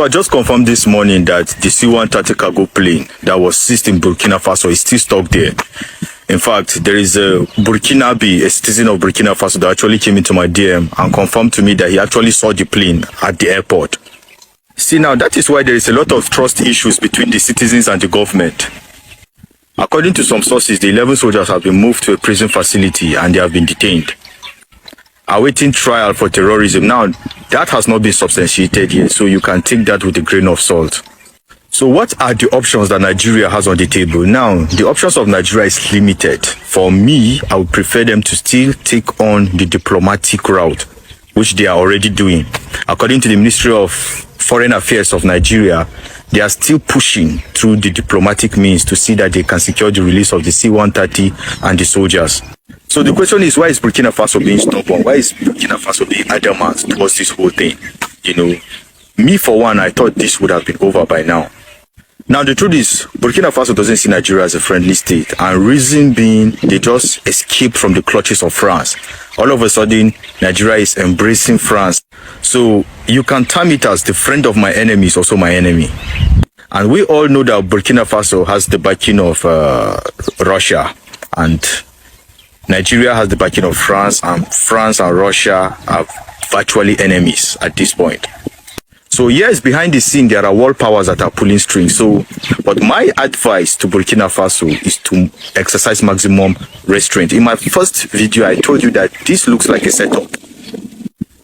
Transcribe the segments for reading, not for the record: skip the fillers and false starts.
I just confirmed this morning that the C-130 cargo plane that was seized in Burkina Faso is still stuck there. In fact, there is a Burkinabe, a citizen of Burkina Faso, that actually came into my DM and confirmed to me that he actually saw the plane at the airport. See, now that is why there is a lot of trust issues between the citizens and the government. According to some sources, the 11 soldiers have been moved to a prison facility and they have been detained, awaiting trial for terrorism. Now, that has not been substantiated yet, so you can take that with a grain of salt. So what are the options that Nigeria has on the table? Now, the options of Nigeria is limited. For me, I would prefer them to still take on the diplomatic route, which they are already doing. According to the Ministry of Foreign Affairs of Nigeria, they are still pushing through the diplomatic means to see that they can secure the release of the C-130 and the soldiers. So the question is, why is Burkina Faso being stubborn? Why is Burkina Faso being adamant towards this whole thing? You know, me for one, I thought this would have been over by now. Now, the truth is, Burkina Faso doesn't see Nigeria as a friendly state. And reason being, they just escaped from the clutches of France. All of a sudden, Nigeria is embracing France. So you can term it as the friend of my enemy is also my enemy. And we all know that Burkina Faso has the backing of Russia. And Nigeria has the backing of France. And France and Russia are virtually enemies at this point. So yes, behind the scene, there are world powers that are pulling strings. So, but my advice to Burkina Faso is to exercise maximum restraint. In my first video, I told you that this looks like a setup.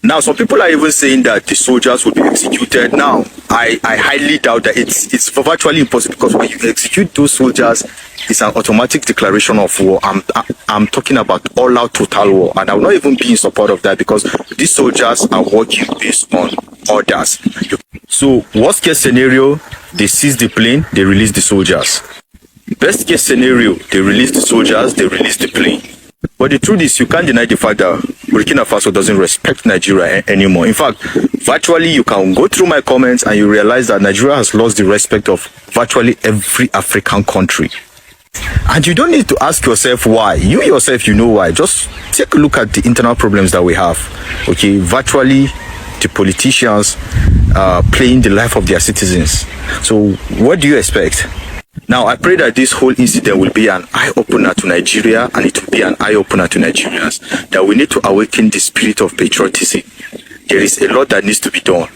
Now, some people are even saying that the soldiers will be executed. Now, I highly doubt that it's virtually impossible, because when you execute those soldiers, it's an automatic declaration of war. I'm talking about all-out total war, and I'm not even be in support of that, because these soldiers are working based on orders. So, worst case scenario, they seize the plane, they release the soldiers. Best case scenario, they release the soldiers, they release the plane. But the truth is, you can't deny the fact that Burkina Faso doesn't respect Nigeria anymore. In fact, virtually you can go through my comments and you realize that Nigeria has lost the respect of virtually every African country. And you don't need to ask yourself why. You yourself, you know why. Just take a look at the internal problems that we have. Okay, virtually the politicians playing the life of their citizens. So what do you expect? Now, I pray that this whole incident will be an eye-opener to Nigeria, and it will be an eye-opener to Nigerians, that we need to awaken the spirit of patriotism. There is a lot that needs to be done.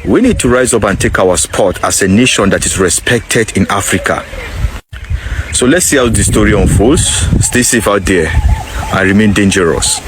We need to rise up and take our spot as a nation that is respected in Africa. So let's see how the story unfolds. Stay safe out there and remain dangerous.